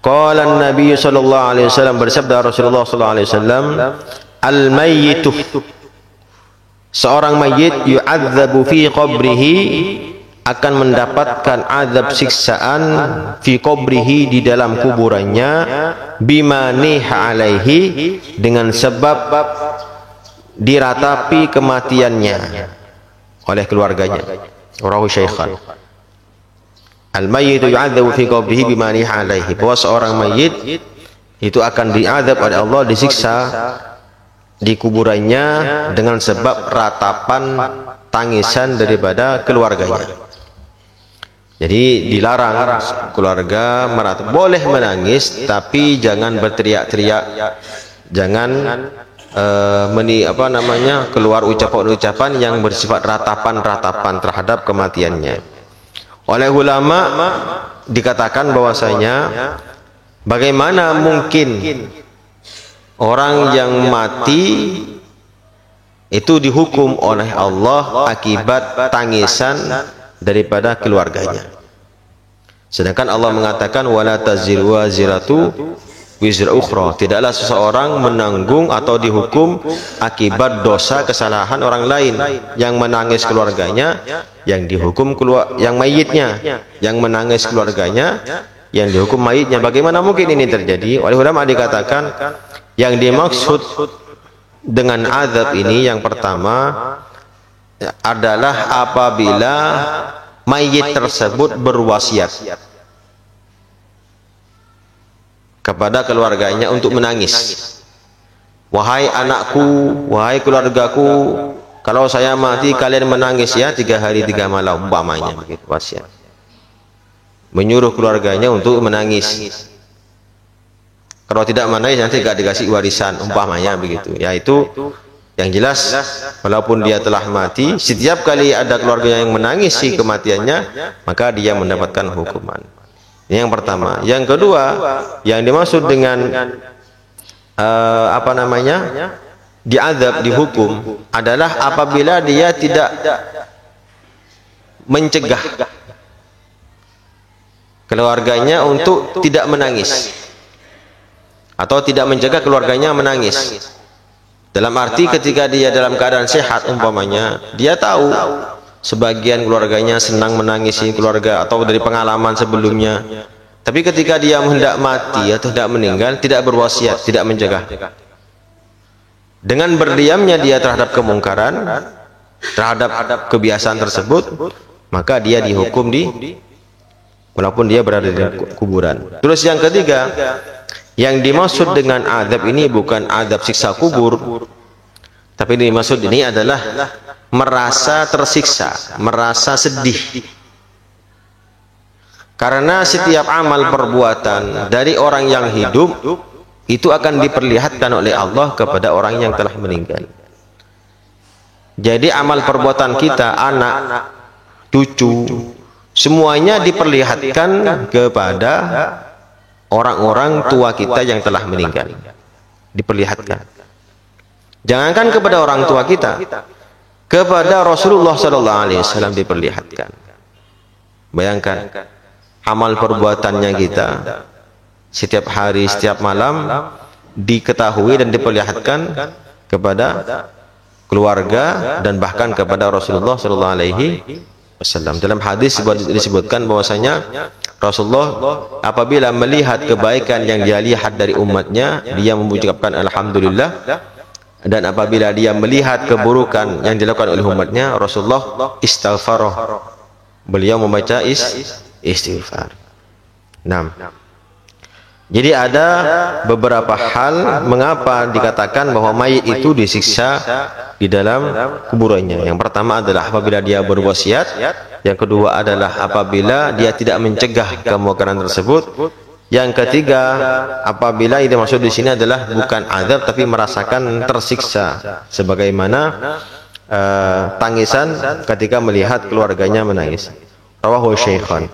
Qala an-nabiy sallallahu alaihi wasallam, bersabda Rasulullah sallallahu alaihi wasallam, al-mayyitu, seorang mayit, yu'adzabu fi qabrihi, akan mendapatkan azab siksaan fi qabrihi, di dalam kuburannya, bima niha alaihi, dengan sebab diratapi kematiannya oleh keluarganya. Rawahu Syaikhan. Al-mayyitu yu'adzabu fi qabrihi bima niha alaihi, bahwa seorang mayit itu akan diazab oleh Allah, disiksa di kuburannya dengan sebab ratapan tangisan daripada keluarganya. Jadi dilarang keluarga meratap, boleh menangis tapi jangan berteriak-teriak, jangan keluar ucapan-ucapan yang bersifat ratapan-ratapan terhadap kematiannya. Oleh ulama dikatakan bahwasanya bagaimana mungkin orang yang mati itu dihukum oleh Allah akibat tangisan daripada keluarganya, sedangkan Allah mengatakan wala taziru waziratu wizra ukhra, tidaklah seseorang menanggung atau dihukum akibat dosa kesalahan orang lain. Yang menangis keluarganya yang dihukum yang mayitnya, yang menangis keluarganya yang dihukum mayitnya. Bagaimana mungkin ini terjadi? Oleh ulama dikatakan yang dimaksud dengan azab ini yang pertama adalah apabila mayit tersebut berwasiat kepada keluarganya untuk menangis. Wahai anakku, wahai keluargaku, kalau saya mati kalian menangis ya 3 hari 3 malam, umpamanya begitu wasiat. Menyuruh keluarganya untuk menangis. Kalau tidak menangis nanti tidak dikasih warisan, umpamanya begitu. Yaitu yang jelas walaupun dia telah mati, setiap kali ada keluarga yang menangisi kematiannya, maka dia mendapatkan hukuman. Ini yang pertama. Yang kedua, yang dimaksud dengan diazab, dihukum adalah apabila dia tidak mencegah keluarganya untuk tidak menangis, atau tidak mencegah keluarganya menangis. Dalam arti ketika dia dalam keadaan sehat, umpamanya dia tahu sebagian keluarganya senang menangisi keluarga atau dari pengalaman sebelumnya, tapi ketika dia hendak mati atau hendak meninggal, tidak berwasiat, tidak mencegah. Dengan berdiamnya dia terhadap kemungkaran, terhadap kebiasaan tersebut, maka dia dihukum walaupun dia berada di kuburan. Terus yang ketiga, yang dimaksud dengan azab ini bukan azab siksa kubur, tapi ini dimaksud ini adalah merasa tersiksa, merasa sedih. Karena setiap amal perbuatan dari orang yang hidup itu akan diperlihatkan oleh Allah kepada orang yang telah meninggal. Jadi amal perbuatan kita, anak, cucu, semuanya diperlihatkan kepada orang-orang tua kita yang telah meninggal. Diperlihatkan. Jangankan kepada orang tua kita, kepada Rasulullah SAW diperlihatkan. Bayangkan amal perbuatannya kita setiap hari, setiap malam diketahui dan diperlihatkan kepada keluarga dan bahkan kepada Rasulullah SAW. Dalam hadis disebutkan bahwasanya Rasulullah apabila melihat kebaikan yang dia lihat dari umatnya, dia mengucapkan alhamdulillah, dan apabila dia melihat keburukan yang dilakukan oleh umatnya, Rasulullah istighfarah, beliau membaca istighfar. Jadi ada beberapa hal mengapa dikatakan bahwa mayit itu disiksa di dalam kuburannya. Yang pertama adalah apabila dia berwasiat, yang kedua adalah apabila dia tidak mencegah kemungkaran tersebut, yang ketiga apabila yang dimaksud di sini adalah bukan azab tapi merasakan tersiksa, sebagaimana tangisan ketika melihat keluarganya menangis. Rawahu Syaikhan.